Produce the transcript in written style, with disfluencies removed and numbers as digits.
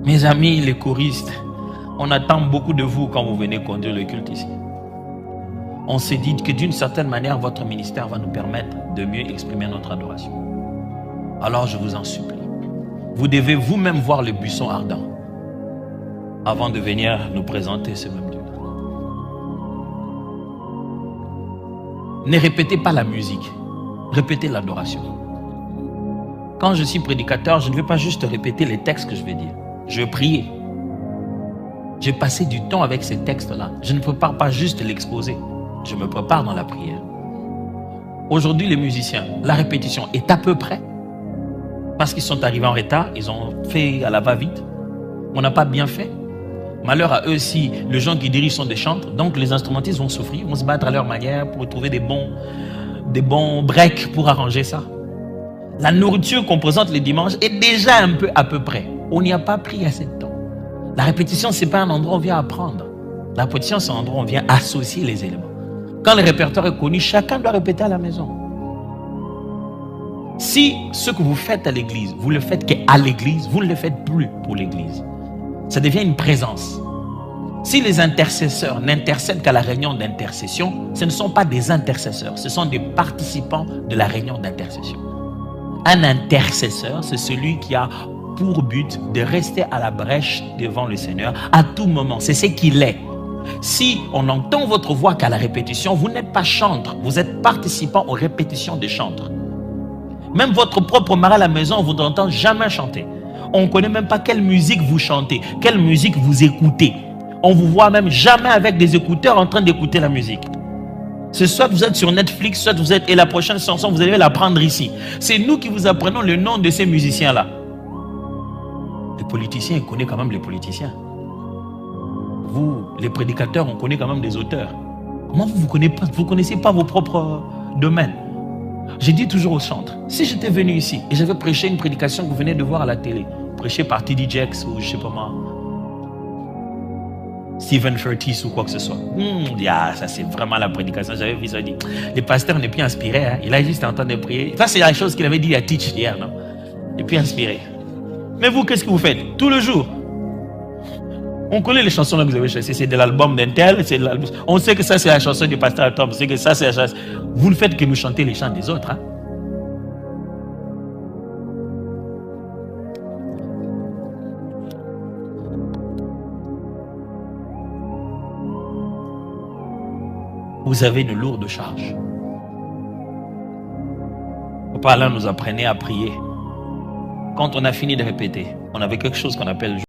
Mes amis, les choristes, on attend beaucoup de vous quand vous venez conduire le culte ici. On s'est dit que d'une certaine manière, votre ministère va nous permettre de mieux exprimer notre adoration. Alors je vous en supplie, vous devez vous-même voir le buisson ardent avant de venir nous présenter ce même Dieu. Ne répétez pas la musique, répétez l'adoration. Quand je suis prédicateur, je ne vais pas juste répéter les textes que je vais dire. Je vais prier. J'ai passé du temps avec ces textes-là. Je ne prépare pas juste l'exposer. Je me prépare dans la prière. Aujourd'hui, les musiciens, la répétition est à peu près. Parce qu'ils sont arrivés en retard, ils ont fait à la va-vite. On n'a pas bien fait. Malheur à eux si les gens qui dirigent sont des chantres. Donc les instrumentistes vont souffrir, vont se battre à leur manière pour trouver des bons breaks pour arranger ça. La nourriture qu'on présente les dimanches est déjà un peu à peu près. On n'y a pas pris assez de temps. La répétition, ce n'est pas un endroit où on vient apprendre. La répétition, c'est un endroit où on vient associer les éléments. Quand le répertoire est connu, chacun doit répéter à la maison. Si ce que vous faites à l'église, vous le faites qu'à l'église, vous ne le faites plus pour l'église. Ça devient une présence. Si les intercesseurs n'intercèdent qu'à la réunion d'intercession, ce ne sont pas des intercesseurs, ce sont des participants de la réunion d'intercession. Un intercesseur, c'est celui qui a pour but de rester à la brèche devant le Seigneur à tout moment. C'est ce qu'il est. Si on entend votre voix qu'à la répétition, vous n'êtes pas chantre, vous êtes participant aux répétitions des chantres. Même votre propre mari à la maison, on ne vous entend jamais chanter. On ne connaît même pas quelle musique vous chantez, quelle musique vous écoutez. On vous voit même jamais avec des écouteurs en train d'écouter la musique. C'est soit vous êtes sur Netflix, soit vous êtes... Et la prochaine chanson, vous allez la prendre ici. C'est nous qui vous apprenons le nom de ces musiciens-là. Les politiciens, ils connaissent quand même les politiciens. Vous, les prédicateurs, on connaît quand même des auteurs. Comment vous ne connaissez pas vos propres domaines? J'ai dit toujours aux chantres, si j'étais venu ici et j'avais prêché une prédication que vous venez de voir à la télé, prêchée par T.D. Jakes ou je sais pas moi, Stephen Furtiss ou quoi que ce soit. Ça c'est vraiment la prédication. J'avais vu ça, dit, les pasteurs n'est plus inspiré. Hein. Il a juste en train de prier. Ça c'est la chose qu'il avait dit à Teach hier, non? Il n'est plus inspiré. Mais vous, qu'est-ce que vous faites? Tout le jour. On connaît les chansons que vous avez chassées. C'est de l'album d'Intel. On sait que ça c'est la chanson du pasteur Tom. On sait que ça c'est la chanson. Vous ne faites que nous chanter les chants des autres. Hein? Vous avez une lourde charge. Papa là nous apprenait à prier. Quand on a fini de répéter, on avait quelque chose qu'on appelle